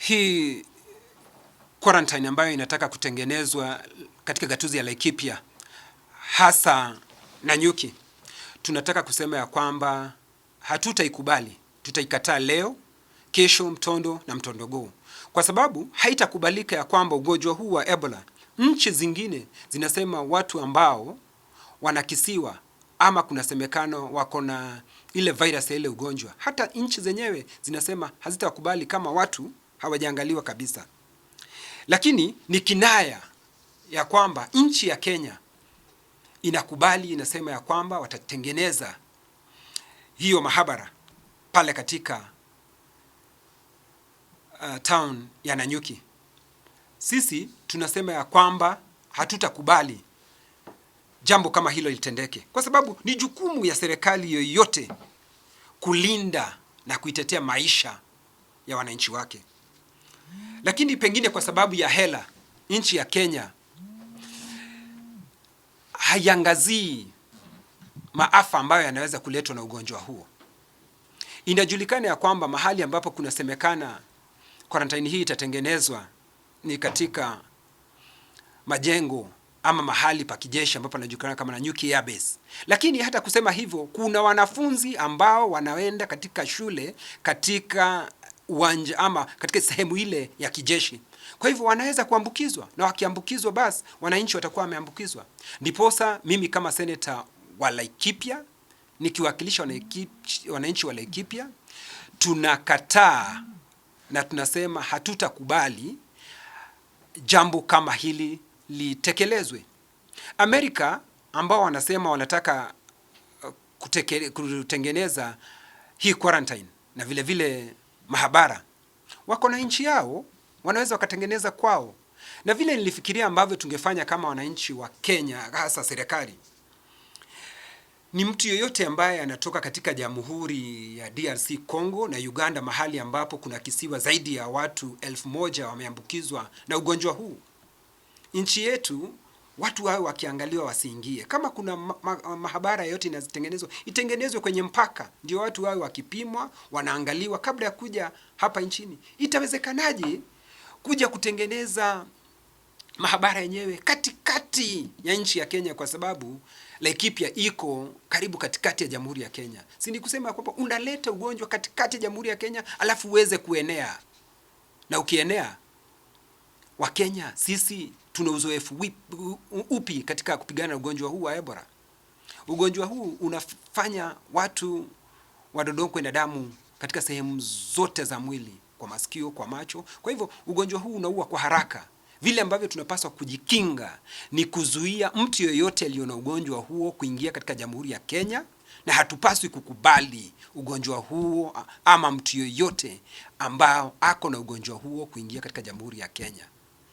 hii quarantine ambayo inataka kutengenezwa katika gatuzi ya Laikipia, hasa Nanyuki, tunataka kusema ya kwamba hatutaikubali. Tutaikataa leo, kesho, Mtondo na Mtondogoo, kwa sababu haitakubalika ya kwamba ugonjwa huu wa Ebola, nchi zingine zinasema watu ambao wanakisiwa ama kunasemekano wako na ile virus ya ile ugonjwa, hata nchi zenyewe zinasema hazitakubali kama watu hawajaangaliwa kabisa. Lakini ni kinaya ya kwamba nchi ya Kenya inakubali, inasema ya kwamba watatengeneza hiyo mahabara pale katika town ya Nanyuki. Sisi tunasema ya kwamba hatutakubali jambo kama hilo litendeke, kwa sababu ni jukumu ya serikali yoyote kulinda na kuitetea maisha ya wananchi wake. Lakini pengine kwa sababu ya hela, nchi ya Kenya haiangazii maafa ambayo yanaweza kuletwa na ugonjwa huo. Inajulikana ya kwamba mahali ambapo kunasemekana quarantine hii itatengenezwa ni katika majengo ama mahali pa kijeshi ambapo panajulikana kama Nanyuki Air Base. Lakini hata kusema hivyo, kuna wanafunzi ambao wanaenda katika shule katika uwanja ama katika sehemu ile ya kijeshi. Kwa hivyo wanaweza kuambukizwa, na wakiambukizwa basi wananchi watakuwa wameambukizwa. Ndiposa mimi kama seneta wa Laikipia, nikiwakilisha wananchi wa Laikipia, tunakataa na tunasema hatutakubali jambo kama hili litekelezwe. Amerika ambao wanasema wanataka kutengeneza hii quarantine na vile vile mahabara, wako na nchi yao, wanaweza wakatengeneza kwao. Na vile nilifikiria ambavyo tungefanya kama wananchi wa Kenya, hasa serikali, ni mtu yoyote ambaye anatoka katika Jamhuri ya DRC Congo na Uganda, mahali ambapo kuna kisiwa zaidi ya watu 1000 wameambukizwa na ugonjwa huu. Nchi yetu watu wao wakiangaliwa wasiingie. Kama kuna mahabara yote inatengenezwa, itengenezwe kwenye mpaka, ndio watu wao wakipimwa, wanaangaliwa kabla ya kuja hapa nchini. Itawezekanaje kuja kutengeneza mahabara yenyewe katikati ya nchi ya Kenya, kwa sababu Laikipia iko karibu katikati ya Jamhuri ya Kenya? Si ni kusema kwamba unaleta ugonjwa katikati ya Jamhuri ya Kenya alafu uweze kuenea. Na ukienea, wa Kenya sisi tuna uzoefu upi katika kupigana na ugonjwa huu wa Ebola? Ugonjwa huu unafanya watu wadondokwe na damu katika sehemu zote za mwili, kwa masikio, kwa macho. Kwa hivyo ugonjwa huu unaua kwa haraka. Vile ambavyo tunapaswa kujikinga ni kuzuia mtu yoyote aliyo na ugonjwa huo kuingia katika Jamhuri ya Kenya, na hatupaswi kukubali ugonjwa huo ama mtu yoyote ambao ako na ugonjwa huo kuingia katika Jamhuri ya Kenya.